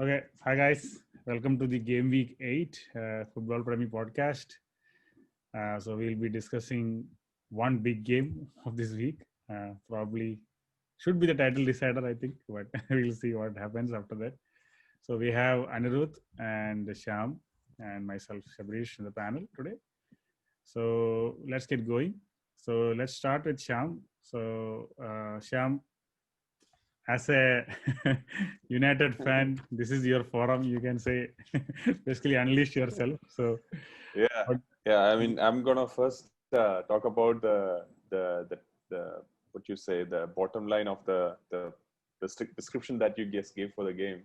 Okay, hi guys. Welcome to the Game Week 8 Football Premi podcast. So we'll be discussing one big game of this week. Probably should be the title decider, I think, but we'll see what happens after that. So we have Anirudh and Shyam and myself, Shabrish, in the panel today. So let's get going. So let's start with Shyam. So Shyam, as a United fan, this is your forum. You can say, basically, unleash yourself. So, Yeah, what, yeah. I mean, I'm gonna first talk about the what you say, the bottom line of the strict description that you just gave for the game,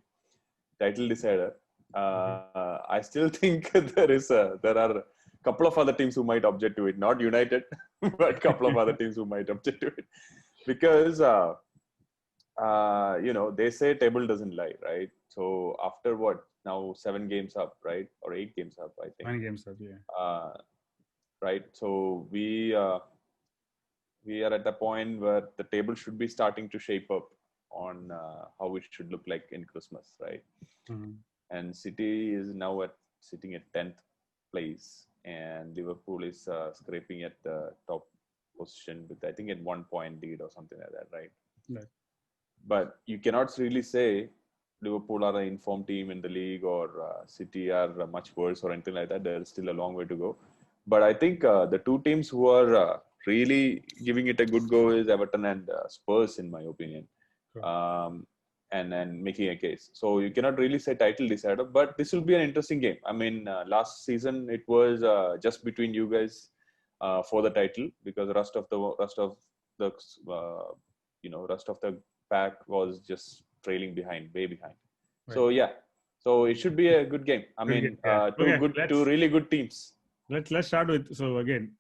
title decider. I still think there are a couple of other teams who might object to it, not United, but a couple of other teams who might object to it, because they say table doesn't lie, right? So after what now 7 games up, right, or 8 games up, I think. many games up, yeah. Uh, right? So we are at the point where the table should be starting to shape up on how it should look like in Christmas, right? Mm-hmm. And City is now sitting at 10th place, and Liverpool is scraping at the top position with I think at 1 point lead or something like that, right? Right. But you cannot really say Liverpool are an informed team in the league or City are much worse or anything like that. There's still a long way to go. But I think the two teams who are really giving it a good go is Everton and Spurs, in my opinion, Sure. and then making a case. So you cannot really say title decider, but this will be an interesting game. I mean, last season it was just between you guys for the title because the the uh, rest of the pack was just trailing behind, way behind. Right. So yeah, so it should be a good game. I Good game. mean, Yeah. Okay. two really good teams. Let's start with. So again,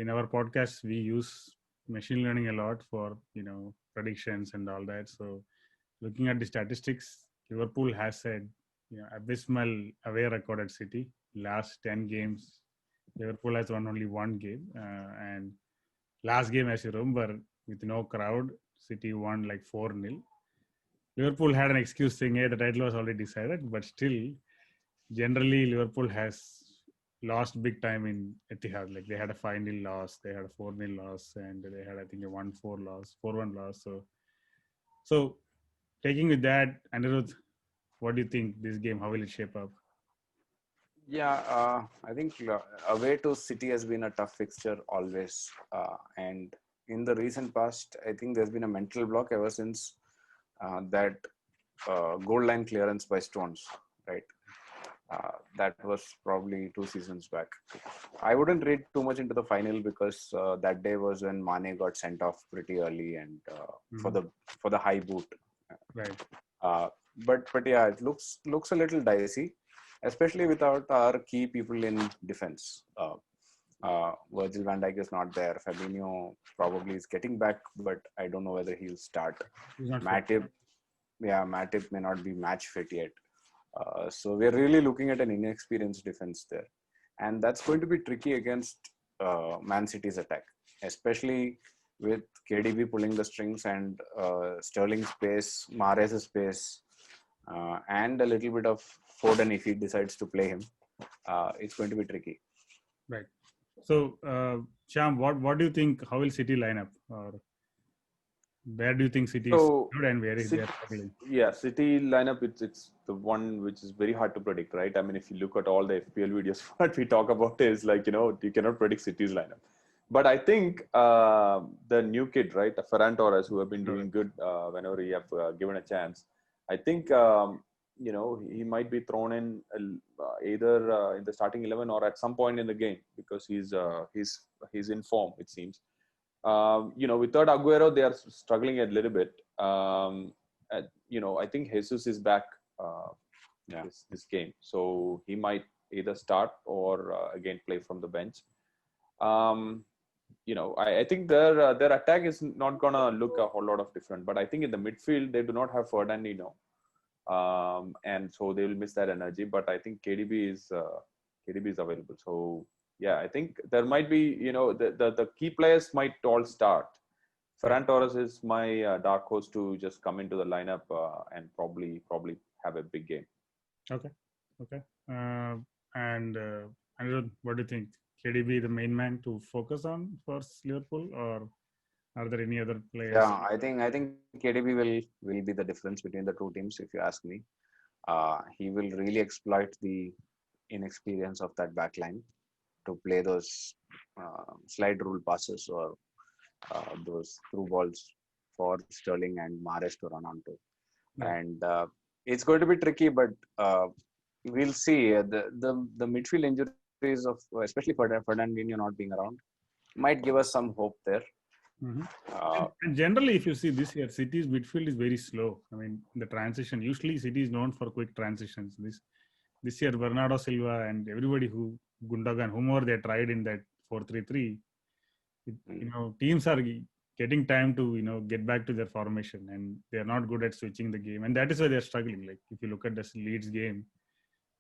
in our podcast, we use machine learning a lot for predictions and all that. So looking at the statistics, Liverpool has a abysmal away record at City. Last 10 games, Liverpool has won only one game, and last game, as you remember, with no crowd, City won like 4-0. Liverpool had an excuse saying, hey, the title was already decided, but still, generally, Liverpool has lost big time in Etihad. Like they had a 5-0 loss, they had a 4-0 loss, and they had, I think, a 1-4 loss, 4-1 loss. So taking with that, Anirudh, what do you think this game, how will it shape up? Yeah, I think away to City has been a tough fixture always. And in the recent past, I think there's been a mental block ever since that goal line clearance by Stones, right? That was probably 2 seasons back. I wouldn't read too much into the final because that day was when Mane got sent off pretty early and Mm-hmm. for the high boot. Right. Uh, but yeah, it looks a little dicey, especially without our key people in defense. Virgil van Dijk is not there. Fabinho probably is getting back, but I don't know whether he'll start. He's not fit. Matip may not be match fit yet. So we're really looking at an inexperienced defense there, and that's going to be tricky against Man City's attack, especially with KDB pulling the strings and Sterling's pace, Mahrez's pace, and a little bit of Foden if he decides to play him. It's going to be tricky. Right. So, Sham, what do you think? How will City line up, or where do you think City is So good and where is they City, are struggling? yeah, City lineup. It's the one which is very hard to predict, right? I mean, if you look at all the FPL videos, what we talk about is like you cannot predict City's lineup. But I think the new kid, right, the Ferran Torres, who have been Correct. doing good whenever he have given a chance. I think he might be thrown in either in the starting 11 or at some point in the game because he's in form, it seems. Without Aguero, they are struggling a little bit. I think Jesus is back Yeah. this game, so he might either start or again play from the bench. I think their attack is not gonna look a whole lot of different, but I think in the midfield they do not have Fernandinho, and so they will miss that energy. But I think KDB is available, so yeah, I think there might be the key players might all start. Ferran Torres is my dark horse to just come into the lineup and probably have a big game. Okay. And Anirudh, what do you think? KDB the main man to focus on for Liverpool, or are there any other players? Yeah, I think KDB will be the difference between the two teams, if you ask me. He will really exploit the inexperience of that back line to play those slide rule passes or those through balls for Sterling and Mahrez to run onto. Yeah. And it's going to be tricky, but we'll see. The midfield injuries of especially Fernandinho not being around might give us some hope there. Mhm. Uh, And generally, if you see this year, City's midfield is very slow. I mean, the transition. Usually, City is known for quick transitions. This year, Bernardo Silva and everybody who Gundogan, whomever they tried in that 4-3-3, teams are getting time to get back to their formation, and they are not good at switching the game, and that is why they are struggling. Like if you look at this Leeds game,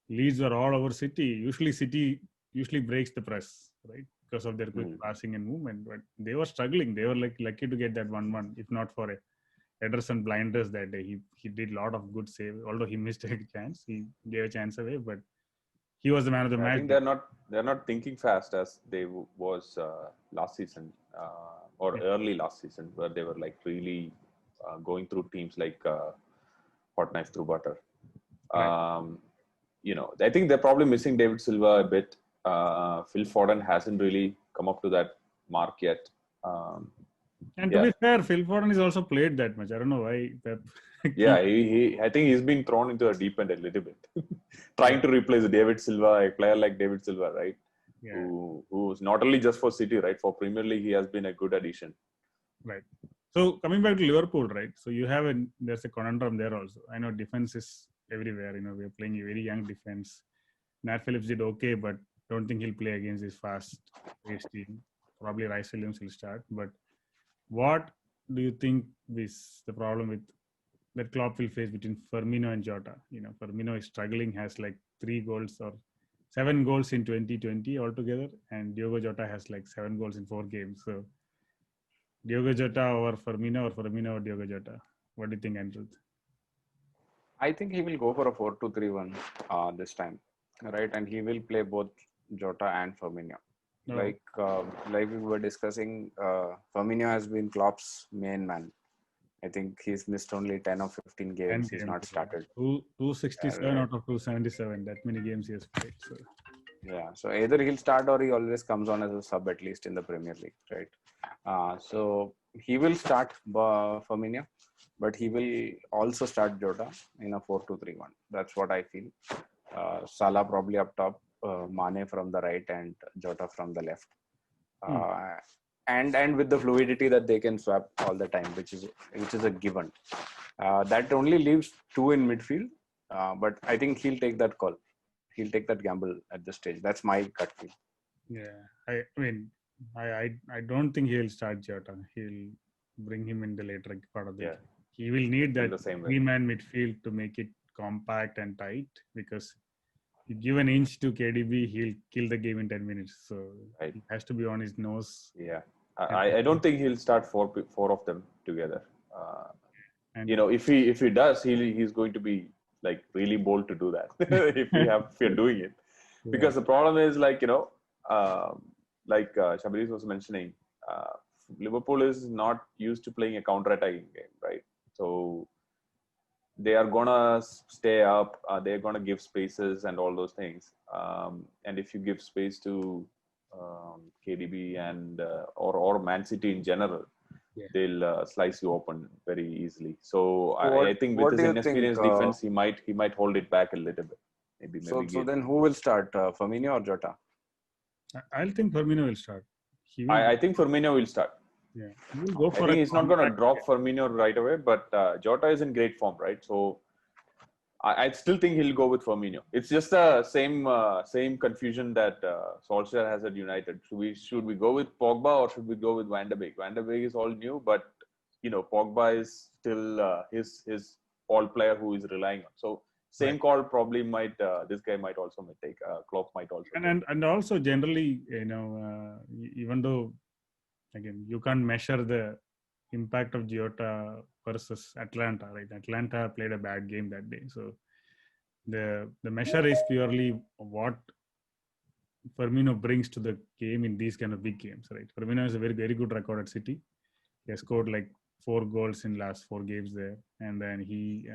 Leeds were all over City. City usually breaks the press, right? Because of their quick passing and movement. But they were struggling. They were like lucky to get that 1-1, if not for a Ederson blinders that day. He did a lot of good save. Although he missed a chance, he gave a chance away. But he was the man of the match. I think they're not thinking fast as they was last season or early last season, where they were like really going through teams like hot knife through butter. Right. I think they're probably missing David Silva a bit. Phil Foden hasn't really come up to that mark yet. And to be fair, Phil Foden has also played that much. I don't know why. Yeah, I think he's been thrown into a deep end a little bit, trying to replace David Silva, a player like David Silva, right? Yeah. Who's not only just for City, right? For Premier League, he has been a good addition. Right. So coming back to Liverpool, right? So there's a conundrum there also. I know defense is everywhere. We're playing a very young defense. Nat Phillips did okay, but don't think he'll play against this fast-paced team. Probably Rice Williams will start. But what do you think is the problem with that Klopp will face between Firmino and Jota? Firmino is struggling, has like 3 goals or 7 goals in 2020 altogether, and Diogo Jota has like 7 goals in 4 games. So Diogo Jota or Firmino or Diogo Jota? What do you think, Andrew? I think he will go for a 4-2-3-1 this time, right? And he will play both Jota and Firmino. No. Like we were discussing, Firmino has been Klopp's main man. I think he's missed only 10 or 15 games. He's not started. 267 out of 277. That many games he has played. So. Yeah. So either he'll start or he always comes on as a sub, at least in the Premier League, right? So he will start Firmino, but he will also start Jota in a 4-2-3-1. That's what I feel. Salah probably up top, Mane from the right, and Jota from the left. And with the fluidity that they can swap all the time, which is a given. That only leaves 2 in midfield, but I think he'll take that call. He'll take that gamble at this stage. That's my gut feel. Yeah, I don't think he'll start Jota. He'll bring him in the later part of the game. He will need that 3-man midfield to make it compact and tight, because you give an inch to KDB, he'll kill the game in 10 minutes. So he has to be on his nose. Yeah, I don't think he'll start four of them together. If he does, he's going to be like really bold to do that if you're doing it. Because the problem is Shabris was mentioning, Liverpool is not used to playing a counter-attacking game, right? So they are gonna stay up. They're gonna give spaces and all those things. And if you give space to KDB and or Man City in general, they'll slice you open very easily. So I think with his inexperienced defense, he might hold it back a little bit. Maybe. So then who will start, Firmino or Jota? I'll think Firmino will start. I think Firmino will start. Yeah, he'll go for I think he's not going to drop Firmino right away, but Jota is in great form, right? So I still think he'll go with Firmino. It's just the same confusion that Solskjaer has at United. Should we go with Pogba or should we go with Van de Beek? Van de Beek is all new, but Pogba is still his all player who is relying on. So same call probably might this guy might also take. Klopp might also. And also generally, even though again you can't measure the impact of Jota versus Atlanta, right? Atlanta played a bad game that day, so the measure is purely what Firmino brings to the game in these kind of big games, right? Firmino has a very good record at City. He has scored like 4 goals in last 4 games there, and then he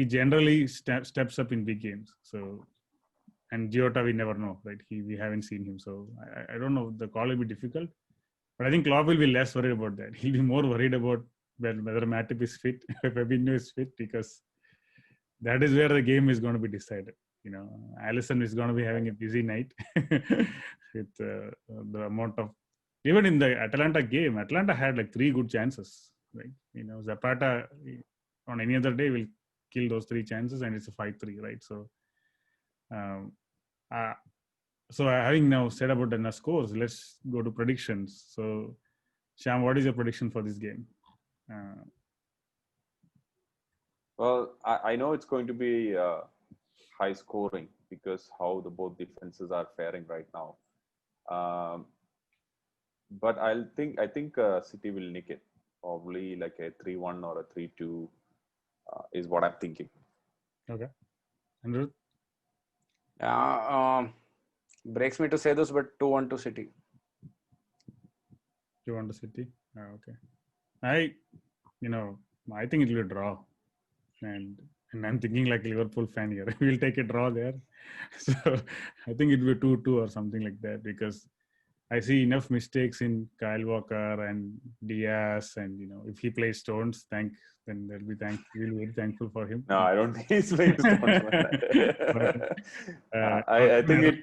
generally steps up in big games. So, and Jota we never know, right? We haven't seen him, so I don't know. The call will be difficult, but I think Klopp will be less worried about that. He'll be more worried about whether Matip is fit, if Fabinho is fit, because that is where the game is going to be decided. Alisson is going to be having a busy night with the amount of, even in the Atalanta game, Atalanta had like 3 good chances, right? Zapata on any other day will kill those 3 chances and it's a 5-3, right? So, having now said about the scores, let's go to predictions. So, Shyam, what is your prediction for this game? Well, I know it's going to be high scoring because how both defenses are faring right now. But I think City will nick it. Probably like a 3-1 or a 3-2 is what I'm thinking. Okay. Andrew? Breaks me to say this, but 2-1 to City. 2-1 to City? Okay. I think it will draw. And I'm thinking like Liverpool fan here. We'll take a draw there. So I think it will be 2-2 or something like that, because I see enough mistakes in Kyle Walker and Diaz, and if he plays Stones, then we'll be very thankful for him. No, I don't think he's playing Stones. I think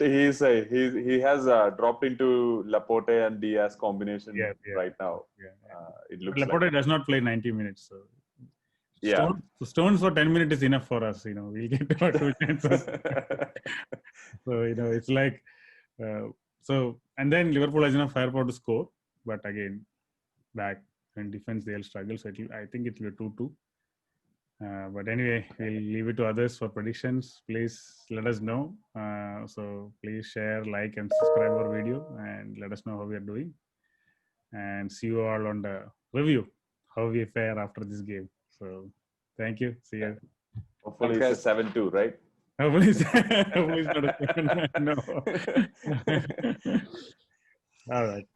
he has dropped into Laporte and Diaz combination right now. It looks Laporte like. does not play 90 minutes, so. Stones for 10 minutes is enough for us. We'll get 2 chances. So it's like and then Liverpool has enough firepower to score, but again, back in defense they'll struggle. So I think it will be 2-2. But anyway, we'll leave it to others for predictions. Please let us know. So please share, like, and subscribe our video, and let us know how we are doing. And see you all on the review, how we fare after this game. So thank you. See you. Hopefully it's a 7-2, right? Hopefully it's not a 7-1. No. All right.